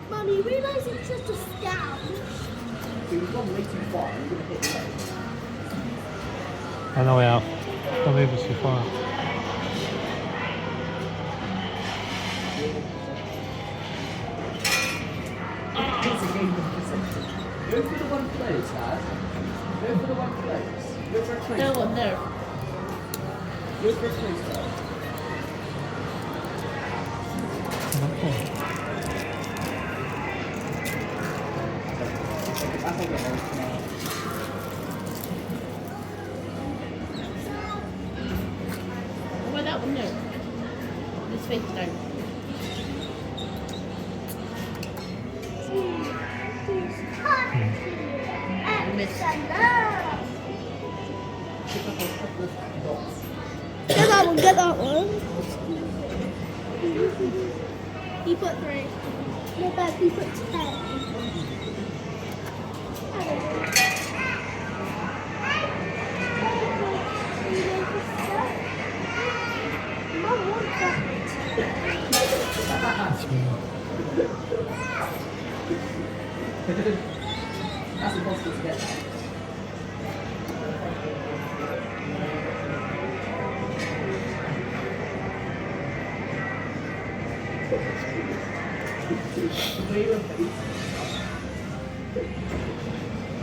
Mum, you realise it's just a scam? So you've gone way too far, you're going to hit the leg. I know we have. Don't move us too far. It's a game of perception. Go for the one place, Dad. Go for the one place. Go for a place. No one there. Go for a place, Dad. Okay. That's a bit old now. Why that one there? This face down. Miss. Get that one, get that one. He put 3. Not bad, he put 10. Mum wants that. That's impossible to get.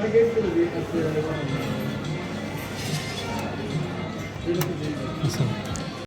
I go for the one. Listen.